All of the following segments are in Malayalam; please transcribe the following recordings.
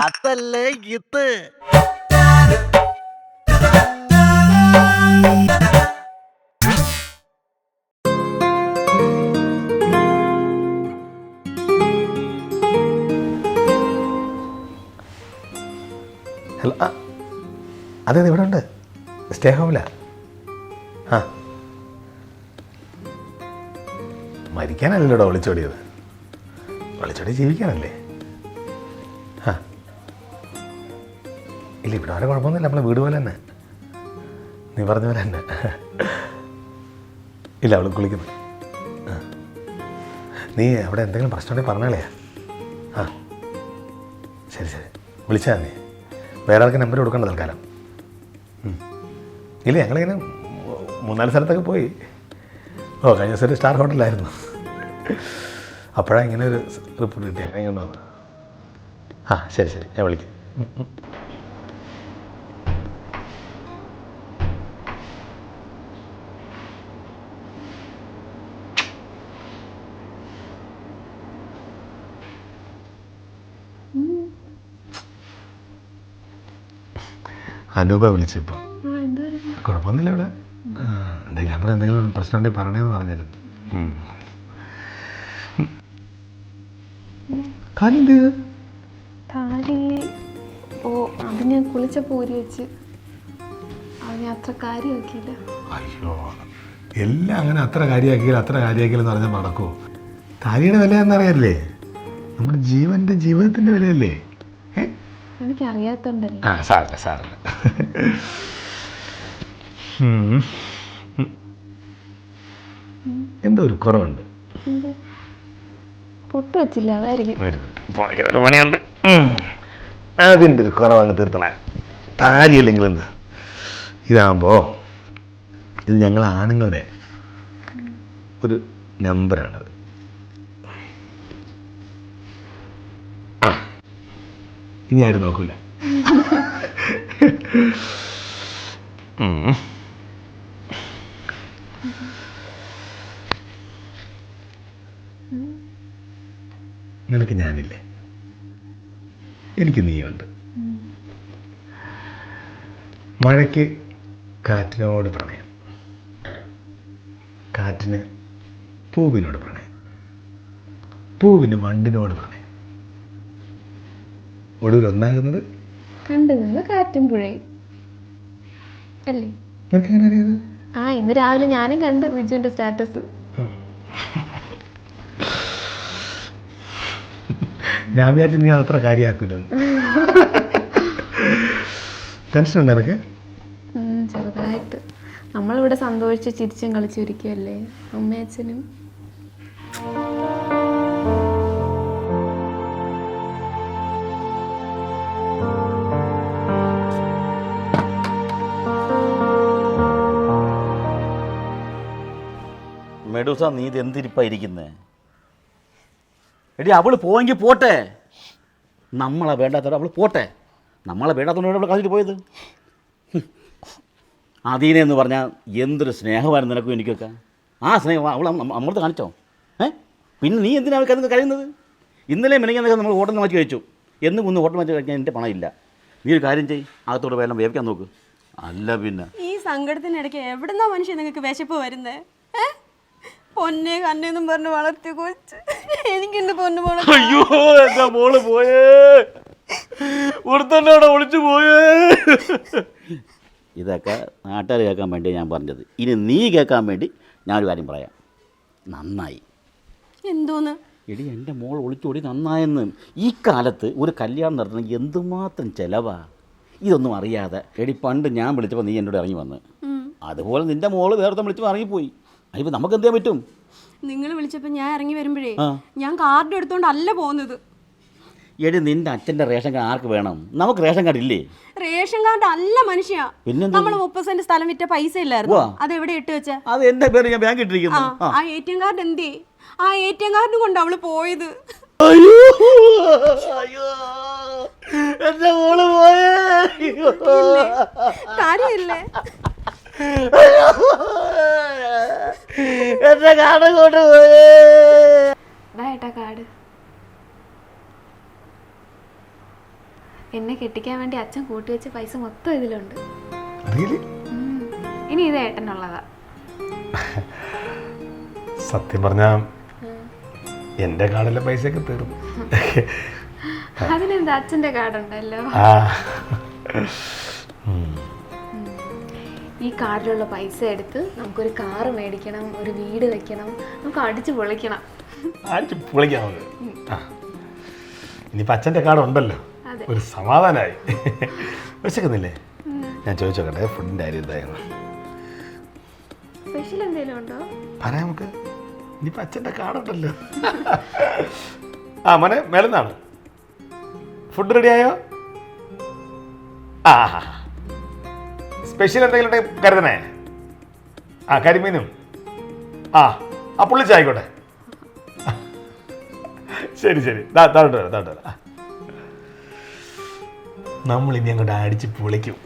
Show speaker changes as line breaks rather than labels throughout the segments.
അതല്ലേ ഇത്.
ഹലോ, അതെ ഇവിടെ ഉണ്ട്, സ്റ്റേ ഹോമില. ആ, മരിക്കാനല്ലല്ലോടോ ഒളിച്ചോടിയത്, ഒളിച്ചോടി ജീവിക്കാനല്ലേ. ആ ഇല്ല, ഇവിടെ വരെ കുഴപ്പമൊന്നുമില്ല, നമ്മളെ വീട് പോലെ തന്നെ, നീ പറഞ്ഞ പോലെ തന്നെ. ഇല്ല, അവൾ കുളിക്കുന്നു. ആ, നീ അവിടെ എന്തെങ്കിലും പ്രശ്നമുണ്ടെങ്കിൽ പറഞ്ഞാളെയാ. ആ ശരി ശരി, വിളിച്ചാൽ നീ വേറെ ആൾക്ക് നമ്പർ കൊടുക്കേണ്ട തൽക്കാലം. ഇല്ല, ഞങ്ങളിങ്ങനെ 3-4 സ്ഥലത്തൊക്കെ പോയി. ഓ, കഴിഞ്ഞ ദിവസം ഒരു സ്റ്റാർ ഹോട്ടലിലായിരുന്നു. അപ്പോഴാണ് ഇങ്ങനെ ഒരു റിപ്പോർട്ട് കിട്ടിയ ഇങ്ങനെ വന്നു. ആ ശരി ശരി, ഞാൻ വിളിക്കാം. അനൂപ വിളിച്ചിപ്പോൾ. കുഴപ്പമൊന്നുമില്ല ഇവിടെ. എന്തെങ്കിലും പ്രശ്നമുണ്ടെങ്കിൽ പറയണമെന്ന് പറഞ്ഞിരുന്നു.
താലി ഓ, അത് ഞാൻ കുളിച്ചപ്പോൾ ഊരി വെച്ച്. അവനെ അത്ര കാര്യമാക്കിയില്ല.
അയ്യോ, എല്ലാം അങ്ങനെ അത്ര കാര്യമാക്കിയാലെന്ന് പറഞ്ഞാൽ നടക്കുമോ? താലിയുടെ വില എന്നറിയാല്ലേ, നമ്മുടെ ജീവിതത്തിൻ്റെ വിലയല്ലേ.
എനിക്കറിയാത്തോണ്ടല്ലേ.
ആ, സാറില്ല. എന്തോ ഒരു കുറവുണ്ട്.
പൊട്ട് വെച്ചില്ല, അതായിരിക്കും.
പണിയുണ്ട്, അതിൻ്റെ ഒരു കുറവ് അങ്ങ് തീർത്തണേ. താലിയല്ലെങ്കിൽ എന്ത്, ഇതാകുമ്പോൾ ഇത് ഞങ്ങൾ ആണുങ്ങളുടെ ഒരു നമ്പറാണത്. ആ, ഇനി ആരും നോക്കൂല. നിനക്ക് ഞാനില്ലേ, എനിക്ക് നീയുണ്ട്. മഴയ്ക്ക് കാറ്റിനോട് പ്രണയം, കാറ്റിന് പൂവിനോട് പ്രണയം, പൂവിന് വണ്ടിനോട് പ്രണയം, ഒടുവിൽ ഒന്നാകുന്നത്
കണ്ടു നിന്ന് കാറ്റും പുഴയും അല്ലേ.
നിനക്ക് എങ്ങനെ അറിയാത്?
ആ, ഇന്ന് രാവിലെ ഞാനും കണ്ടു ബിജുവിന്റെ സ്റ്റാറ്റസ്.
ഞാൻ വിചാരിച്ചു നീ അത്ര കാര്യമാക്കില്ലെന്ന്. ടെൻഷൻ ഉണ്ട് എനിക്ക്.
ചെറുതായിട്ട്. നമ്മളിവിടെ സന്തോഷിച്ച് ചിരിച്ചും കളിച്ചിരിക്കുകയല്ലേ അമ്മയച്ഛനും.
മെഡൂസ, നീ ഇത് എന്തിരിപ്പായിരിക്കുന്നേ? എടി, അവൾ പോയെങ്കിൽ പോട്ടെ, നമ്മളെ വേണ്ടാത്തവരെ അവൾ പോട്ടെ. നമ്മളെ വേണ്ടാത്തവരോട് അവൾ കളിച്ചിട്ട് പോയത്. അതീനെ എന്ന് പറഞ്ഞാൽ എന്തൊരു സ്നേഹമായിരുന്നു നിനക്കും എനിക്കൊക്കെ. ആ സ്നേഹം അവൾ നമ്മളത് കാണിച്ചോ? പിന്നെ നീ എന്തിനാണ് അവൾക്ക് കഴിയുന്നത്? ഇന്നലെ മിനിങ്ങാന്നൊക്കെ നമ്മൾ ഹോട്ടലിൽ മാറ്റി കഴിച്ചു. എന്നും ഒന്ന് ഹോട്ടൽ മാറ്റി കഴിക്കാൻ എൻ്റെ പണം ഇല്ല. നീ ഒരു കാര്യം ചെയ്യ്, അകത്തോടെ വേണം വേവിക്കാൻ നോക്ക്. അല്ല പിന്നെ
ഈ സങ്കടത്തിനിടയ്ക്ക് എവിടുന്നാ മനുഷ്യൻ നിങ്ങൾക്ക് വിശപ്പ് വരുന്നേ? പൊന്നെ കണ്ണെന്നും പറഞ്ഞ് വളർത്തി കൊച്ച് എനിക്കെന്റെ പൊന്നു മോളെ.
അയ്യോ, എന്താ മോള് പോയേ, ഒരുത്തന്നോടെ ഒളിച്ചു പോയേ. ഇതൊക്കെ നാട്ടുകാർ കേൾക്കാൻ വേണ്ടി ഞാൻ പറഞ്ഞത്. ഇനി നീ കേൾക്കാൻ വേണ്ടി ഞാനൊരു കാര്യം പറയാം. നന്നായി.
എന്തോന്ന്?
എടി, എൻ്റെ മോൾ ഒളിച്ചോടി നന്നായെന്ന്. ഈ കാലത്ത് ഒരു കല്യാണം നടത്തണം എന്തുമാത്രം ചിലവാ. ഇതൊന്നും അറിയാതെ എടി, പണ്ട് ഞാൻ വിളിച്ചപ്പോൾ നീ എന്നോട് ഇറങ്ങി വന്ന്, അതുപോലെ നിൻ്റെ മോള് വേറെ വിളിച്ചപ്പോൾ ഇറങ്ങിപ്പോയി. അതിപ്പോൾ നമുക്ക് എന്ത് ചെയ്യാൻ പറ്റും?
നിങ്ങൾ വിളിച്ചപ്പോൾ ഞാൻ ഇറങ്ങി വരുമ്പോഴേ ഞാൻ കാർഡ് എടുത്തോണ്ടല്ല പോകുന്നത്.
എടി, നിന്റെ അച്ഛൻ്റെ റേഷൻ കാർഡ് ആർക്ക് വേണം? നമുക്ക് റേഷൻ കാർഡ് ഇല്ലേ?
റേഷൻ കാർഡ് അല്ല മനുഷ്യ. നമ്മൾ 30 സെന്റ് സ്ഥലം വിറ്റ പൈസ ഇല്ലായിരുന്നു, അത് എവിടെ ഇട്ട് വെച്ച?
അത് എന്റെ പേര് ഞാൻ ബാങ്ക് ഇട്ടിരിക്കുന്നു.
ആ ATM കാർഡ് എന്തേ? ആ ATM കാർഡ് കൊണ്ട് അവള് പോയത്.
എന്റെ മോള് പോയേ.
കാര്യമില്ലേ?
എന്റെ കാർഡ് കൊണ്ട് പോയേ.
കാർഡ് എന്നെ കെട്ടിക്കാൻ വേണ്ടി അച്ഛൻ കൂട്ടി വെച്ച പൈസ മൊത്തം ഇതിലുണ്ട്.
റിയലി?
ഇനി ഇത് ഏട്ടനുള്ളതാ.
സത്യം പറഞ്ഞാൽ എൻ്റെ കാർഡിലെ പൈസയൊക്കെ തീർന്നു.
അതിനെന്താ, അച്ഛൻ്റെ കാർഡുണ്ടല്ലോ.
ആ
ഈ കാർഡിലുള്ള പൈസ എടുത്ത് നമുക്കൊരു കാറ് മേടിക്കണം, ഒരു വീട് വെക്കണം, നമുക്ക് അടിച്ചു പൊളിക്കണം.
അടിച്ച് പൊളിക്കാം നമുക്ക്. ആ ഇനിയിപ്പോൾ അച്ഛൻ്റെ കാർഡ് ഉണ്ടല്ലോ,
അതെ.
ഒരു സമാധാനമായി. വിശക്കുന്നില്ലേ? ഞാൻ ചോദിച്ചോക്കട്ടെ, ഫുഡിൻ്റെ കാര്യം എന്തായിരുന്നു?
സ്പെഷ്യൽ എന്തെങ്കിലും ഉണ്ടോ?
പറയാം നമുക്ക്. ഇനിയിപ്പോൾ അച്ഛൻ്റെ കാർഡുണ്ടല്ലോ. ആ മോനെ, മേലെന്നാണ് ഫുഡ് റെഡിയായോ? ആ സ്പെഷ്യൽ എന്തെങ്കിലും ഉണ്ടെങ്കിൽ കരുതണേ. ആ കരിമീനും ആ പുള്ളിച്ചായിക്കോട്ടെ. ശരി ശരി, താഴോട്ട് വരാം. നമ്മളിനി അങ്ങോട്ട് അടിച്ച് പൊളിക്കും.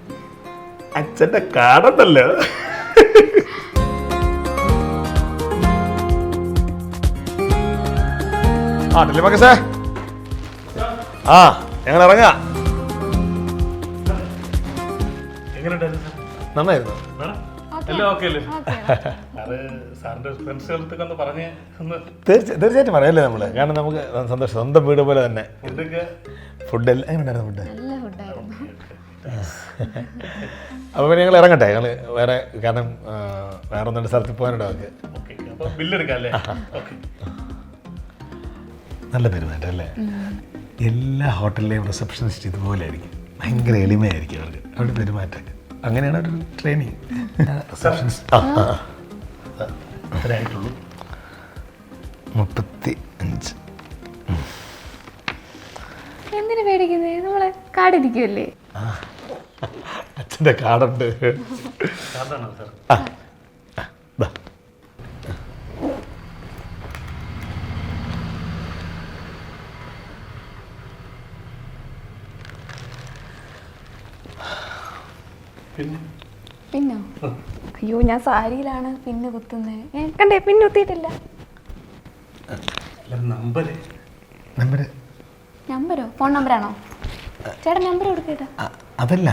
അച്ഛൻ്റെ കാടുണ്ടല്ലോ. ആ ടെല്ലി മകസേ, ആ ഞങ്ങൾ ഇറങ്ങാ. നന്നായിരുന്നു. തീർച്ചയായിട്ടും പറയല്ലേ നമ്മള്, കാരണം നമുക്ക് സന്തോഷം. സ്വന്തം വീട് പോലെ തന്നെ. ഫുഡ് എല്ലാം എങ്ങനെയുണ്ടായിരുന്നു? ഫുഡ്
നല്ല ഫുഡായിരുന്നു.
അപ്പോൾ പിന്നെ ഞങ്ങൾ ഇറങ്ങട്ടെ. ഞങ്ങൾ വേറെ, കാരണം വേറെ ഒന്നും സ്ഥലത്ത് പോകാനുണ്ടോ അവർക്ക്? നല്ല പെരുമാറ്റം അല്ലേ? എല്ലാ ഹോട്ടലിലെയും റിസപ്ഷനിസ്റ്റ് ഇതുപോലെ ആയിരിക്കും. ഭയങ്കര എളിമയായിരിക്കും അവർക്ക്, അവരുടെ പെരുമാറ്റമൊക്കെ. അങ്ങനെയാണ് ഒരു ട്രെയിനിങ്. റിസപ്ഷനിസ്റ്റ് 35.
എന്തിനു പേടിക്കുന്നേ? നമ്മളെ കാർഡിരിക്കുമല്ലേ.
അച്ഛൻ്റെ കാർഡുണ്ട്.
പിന്നോ? അയ്യോ, ഞാൻ സാരിയിലാണ് പിന്നെ കുത്തുന്നത്. കണ്ടേ, പിന്നെ കുത്തിയിട്ടില്ല. നമ്പരോ? ഫോൺ നമ്പറാണോ? ചേട്ടൻ നമ്പർ കൊടുക്കേട്ടാ.
അതല്ല,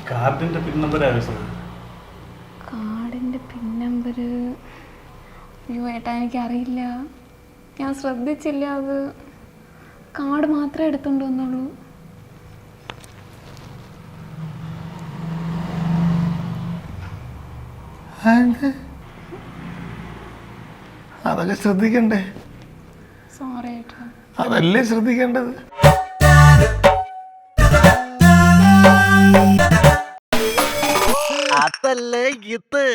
കാർഡിന്റെ പിൻ നമ്പർ.
കാർഡിന്റെ പിൻ നമ്പർ? അയ്യോ ഏട്ടാ, എനിക്കറിയില്ല. ഞാൻ ശ്രദ്ധിച്ചില്ല. അത് കാർഡ് മാത്രമേ എടുത്തോണ്ട് വന്നുള്ളൂ.
അതൊക്കെ ശ്രദ്ധിക്കണ്ടേ?
സോറി ഏട്ടാ.
അതല്ലേ ശ്രദ്ധിക്കേണ്ടത്.
അതല്ലേ ഇത്.